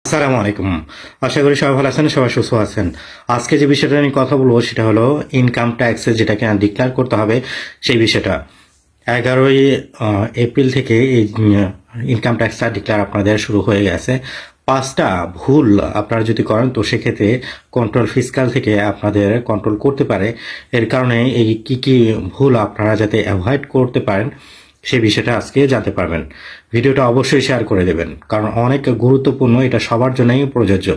আসসালামু আলাইকুম। আশা করি সবাই ভালো আছেন, সবাই সুস্থ আছেন। আজকে যে বিষয়টা নিয়ে কথা বলবো সেটা হলো ইনকাম ট্যাক্স যেটাকে ডিক্লেয়ার করতে হবে সেই বিষয়টা। 11ই এপ্রিল থেকে এই ইনকাম ট্যাক্সটা ডিক্লেয়ার আপনাদের শুরু হয়ে গেছে। 5টা ভুল আপনারা যদি করেন তো সেক্ষেত্রে কন্ট্রোল ফিসকাল থেকে আপনাদের কন্ট্রোল করতে পারে। এর কারণে এই কি ভুল আপনারা যাতে অ্যাভয়েড করতে পারেন সেই বিষয়টা আজকে জানতে পারবেন। ভিডিওটা অবশ্যই শেয়ার করে দেবেন, কারণ অনেক গুরুত্বপূর্ণ, এটা সবার জন্যই প্রযোজ্য।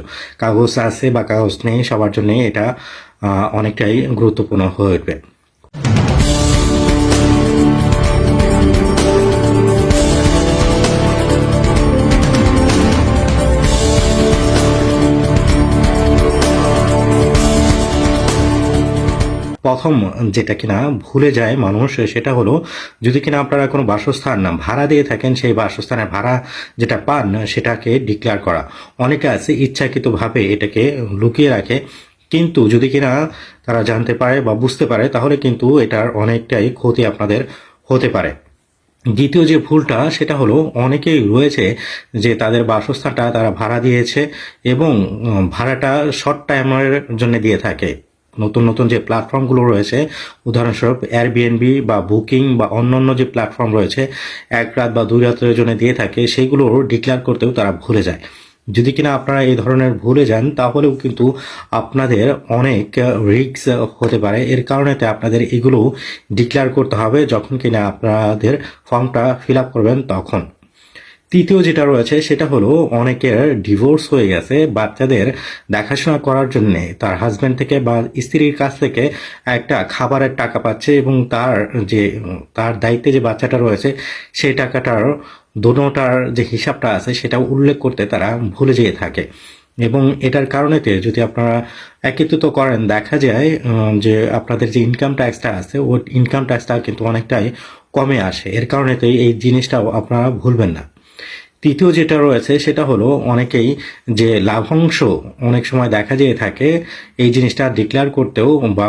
কাগজ আছে বা কাগজ নেই, সবার জন্যই এটা অনেকটাই গুরুত্বপূর্ণ হয়ে উঠবে। প্রথম যেটা কিনা ভুলে যায় মানুষ সেটা হলো, যদি কিনা আপনারা কোনো বাসস্থান ভাড়া দিয়ে থাকেন সেই বাসস্থানের ভাড়া যেটা পান সেটাকে ডিক্লেয়ার করা। অনেকে আছে ইচ্ছাকৃতভাবে এটাকে লুকিয়ে রাখে, কিন্তু যদি কিনা তারা জানতে পারে বা বুঝতে পারে তাহলে কিন্তু এটার অনেকটাই ক্ষতি আপনাদের হতে পারে। দ্বিতীয় যে ভুলটা সেটা হলো, অনেকেই রয়েছে যে তাদের বাসস্থানটা তারা ভাড়া দিয়েছে এবং ভাড়াটা শর্ট টাইমের জন্য দিয়ে থাকে। নতুন নতুন যে প্ল্যাটফর্মগুলো রয়েছে, উদাহরণস্বরূপ এয়ারবিএনবি বা বুকিং বা অন্যান্য যে প্ল্যাটফর্ম রয়েছে, 1 রাত বা 2 রাতের জন্য দিয়ে থাকে, সেইগুলো ডিক্লেয়ার করতেও তারা ভুলে যায়। যদি কিনা আপনারা এই ধরনের ভুলে যান তাহলেও কিন্তু আপনাদের অনেক রিস্ক হতে পারে। এর কারণেতে আপনাদের এগুলো ডিক্লেয়ার করতে হবে যখন কিনা আপনাদের ফর্মটা ফিল আপ করবেন তখন। তৃতীয় যেটা রয়েছে সেটা হলো, অনেকের ডিভোর্স হয়ে গেছে, বাচ্চাদের দেখাশোনা করার জন্য তার হাজব্যান্ড থেকে বা স্ত্রীর কাছ থেকে একটা খাবারের টাকা পাচ্ছে এবং তার দায়িত্বে যে বাচ্চাটা রয়েছে সেই টাকাটার দোনোটার যে হিসাবটা আছে সেটা উল্লেখ করতে তারা ভুলে যেয়ে থাকে। এবং এটার কারণেতে যদি আপনারা একত্রিত করেন, দেখা যায় যে আপনাদের যে ইনকাম ট্যাক্সটা আছে ওই ইনকাম ট্যাক্সটা কিন্তু অনেকটাই কমে আসে। এর কারণেতেই এই জিনিসটাও আপনারা ভুলবেন না। তৃতীয় যেটা রয়েছে সেটা হলো, অনেকেই যে লাভাংশ অনেক সময় দেখা যেয়ে থাকে, এই জিনিসটা ডিক্লেয়ার করতেও বা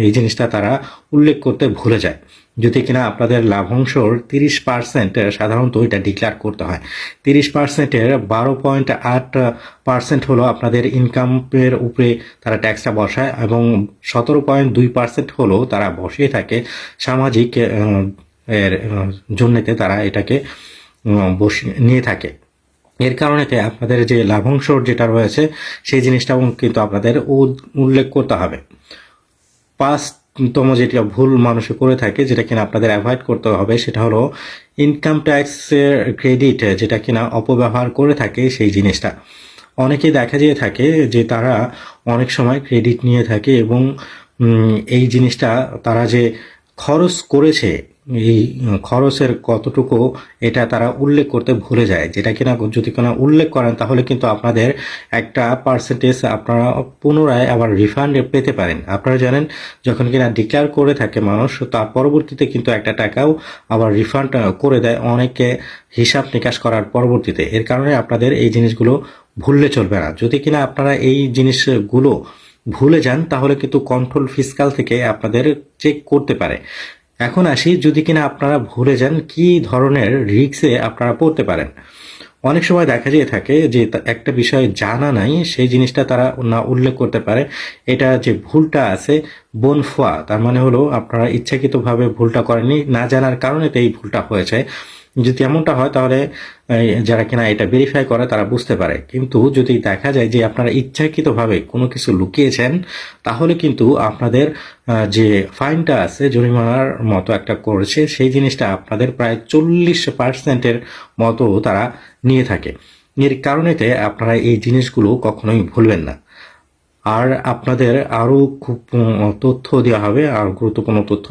এই জিনিসটা তারা উল্লেখ করতে ভুলে যায়। যদি কিনা আপনাদের লাভাংশর 30% সাধারণত এটা ডিক্লেয়ার করতে হয়। 30%-এর 12.8% হলো আপনাদের ইনকামের উপরে তারা ট্যাক্সটা বসায় এবং 17.2% হলো তারা বসিয়ে থাকে সামাজিক এর জন্যতে তারা এটাকে নিয়ে থাকে। এর কারণেতে আপনাদের যে লাভাংশ যেটা রয়েছে সেই জিনিসটাও কিন্তু আপনাদের উল্লেখ করতে হবে। 5তম যেটা ভুল মানুষে করে থাকে, যেটা কিনা আপনাদের অ্যাভয়েড করতে হবে, সেটা হলো ইনকাম ট্যাক্সের ক্রেডিট যেটা কিনা অপব্যবহার করে থাকে সেই জিনিসটা। অনেকেই দেখা যেয়ে থাকে যে তারা অনেক সময় ক্রেডিট নিয়ে থাকে এবং এই জিনিসটা তারা যে খরচ করেছে এই খরচের কতটুকু এটা তারা উল্লেখ করতে ভুলে যায়, যেটা কিনা যদি কিনা উল্লেখ করেন তাহলে কিন্তু আপনাদের একটা পার্সেন্টেজ আপনারা পুনরায় আবার রিফান্ড পেতে পারেন। আপনারা জানেন, যখন কিনা ডিক্লেয়ার করে থাকে মানুষ, তার পরবর্তীতে কিন্তু একটা টাকাও আবার রিফান্ড করে দেয় অনেকে হিসাব নিকাশ করার পরবর্তীতে। এর কারণে আপনাদের এই জিনিসগুলো ভুললে চলবে না। যদি কিনা আপনারা এই জিনিসগুলো ভুলে যান তাহলে কিন্তু কন্ট্রোল ফিসকাল থেকে আপনাদের চেক করতে পারে। এখন আসি, যদি কিনা আপনারা ভুলে যান কি ধরনের রিস্কে আপনারা পড়তে পারেন। অনেক সময় দেখা যেয়ে থাকে যে একটা বিষয় জানা নাই, সেই জিনিসটা তারা না উল্লেখ করতে পারে। এটা যে ভুলটা আছে বোনফোয়া, তার মানে হলো আপনারা ইচ্ছাকৃতভাবে ভুলটা করেননি, না জানার কারণে তো এই ভুলটা হয়েছে। যদি এমনটা হয় তাহলে যারা কিনা এটা ভেরিফাই করে তারা বুঝতে পারে। কিন্তু যদি দেখা যায় যে আপনারা ইচ্ছাকৃতভাবে কোনো কিছু লুকিয়েছেন তাহলে কিন্তু আপনাদের যে ফাইনটা আছে, জরিমানার মতো একটা করেছে, সেই জিনিসটা আপনাদের প্রায় 40%-এর মতো তারা নিয়ে থাকে। এর কারণেতে আপনারা এই জিনিসগুলো কখনোই ভুলবেন না। আর আপনাদের আরও খুব তথ্য দেওয়া হবে, আর গুরুত্বপূর্ণ তথ্য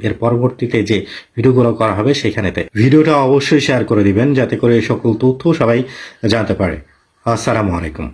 এর পরবর্তীতে যে ভিডিওগুলো করা হবে সেখানেতে। ভিডিওটা অবশ্যই শেয়ার করে দিবেন যাতে করে এই সকল তথ্য সবাই জানতে পারে। আসসালামু আলাইকুম।